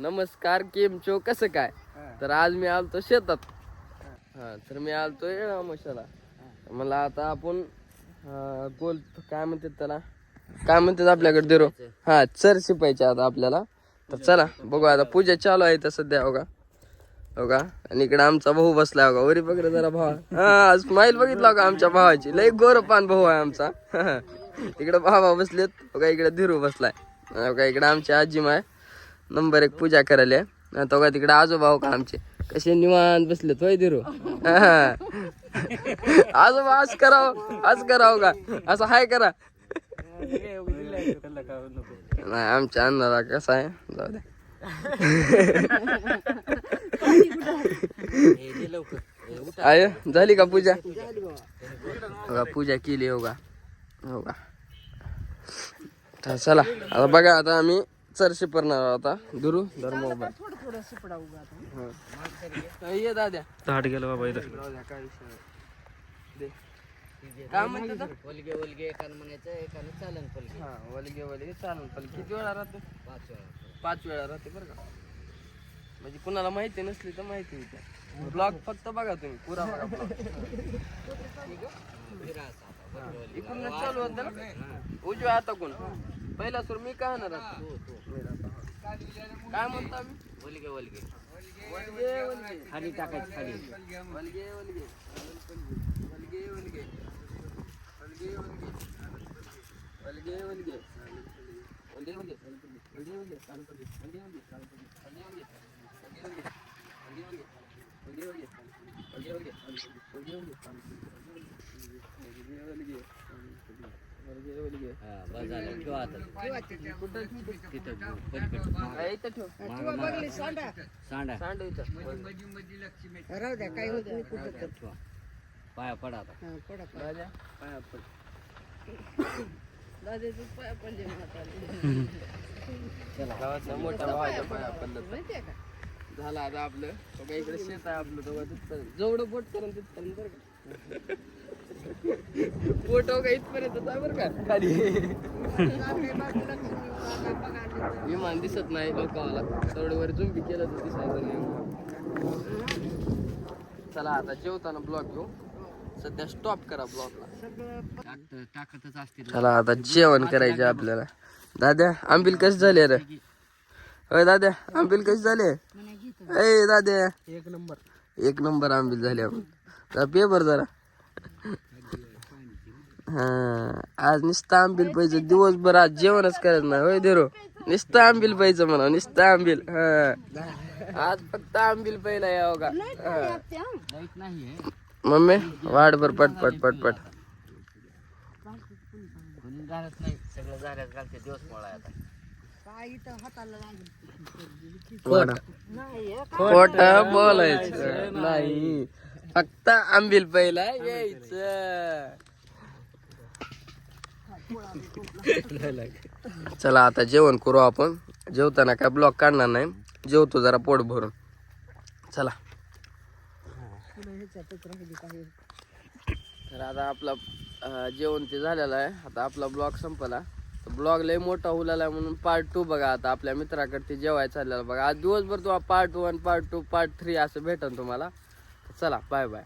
नमस्कार केमचो कसं काय. तर आज मी आलतो शेतात. तर मी आलतोय मशाला. मला आता आपण गोल काय म्हणतात त्याला, काय म्हणतात आपल्याकडे दिरो. चर शिपायचे आता आपल्याला. तर चला बघू आता पूजा चालू आहे तर सध्या. हो का आणि इकडे आमचा भाऊ बसलाय. हो वरी बघ जरा भावा. स्माईल बघितला का आमच्या भावाची. लय गोरपान भाऊ आहे आमचा. इकडे भावा बसलेत. बघा इकडे धीरू बसलाय. बघा इकडे आमची आजी माय नंबर 1 पूजा करायला. तो का तिकडे आजोबा का आमचे कसे निवांत बसलेत. होय धीरू. आजोबा आज करावं का असं हाय करा. नाही आमच्या अन्नाला कसा आहे जाऊ द्या. आय झाली का पूजा. पूजा केली. हो का चला आता बघा. आता आम्ही चर शिपरणार आहोत. आता दुरू धर मोबाईल ये दाद्या. ताट गेलं बाबा इथं. काय म्हणतात वलगे एकानं म्हणायचं एकानं चालन पलगे. वलगे चालेल पण किती वेळा राहते. 5 वेळा राहते बरं का. म्हणजे कुणाला माहिती नसली तर माहिती होती. ब्लॉग फक्त बघा तुम्ही पुरा बघा ब्लॉग. इकडून चालू होत ना उजव्या हाता कोण पहिला सुर मी काय होणार काय म्हणतो आम्ही. वलगे खाली टाकायचं खाली. वलगे पाया पडा आता. मोठा भावाच्या पाया पडलं झालं आता आपलं. इकडे शेत आहे आपलं. जेवढं बोट करून तिथपर्यंत बरं का. बोट का इथपर्यंत बरं का खाली. विमान दिसत नाही लोकांना. तेवढं वर जुंबी केलं तर दिसायचं नाही. चला आता जेवताना ब्लॉग घेऊ. सध्या स्टॉप करा ब्लॉगला. टाकतच असतील. चला आता जेवण करायचे आपल्याला. दाद्या आंबील कसे झाले रे. होय दाद्या आंबील कसे झाले. ए दाद्या एक नंबर आंबील झाले. पेपर जरा. आज नुसतं आंबील पाहिजे दिवसभर. आज जेवणच करत नाही. होय देरो नुसतं आंबील पाहिजे म्हणा. नुसतं आंबील. आज फक्त आंबील पहिला यावं का. मम्मी वाढभर पटपट सगळं झाल्यात घालते दिवस मोळा आता. खोट बोलायचं नाही. फक्त आंबील पहिला यायचं. चला आता जेवण करू आपण. जेवताना काय ब्लॉग काढणार नाही. जेवतो जरा पोट भरून. चला तर आता आपला जेवण ते झालेलं आहे. आता आपला ब्लॉग संपला. ब्लॉग लय मोठा हुलाला म्हणून पार्ट 2 बघा. आता आपल्या मित्राकडे ते जेवायला चाललेलं बघा. आज दिवसभर तुम्हाला पार्ट 1 पार्ट 2 पार्ट 3 असं भेटन तुम्हाला. चला बाय बाय.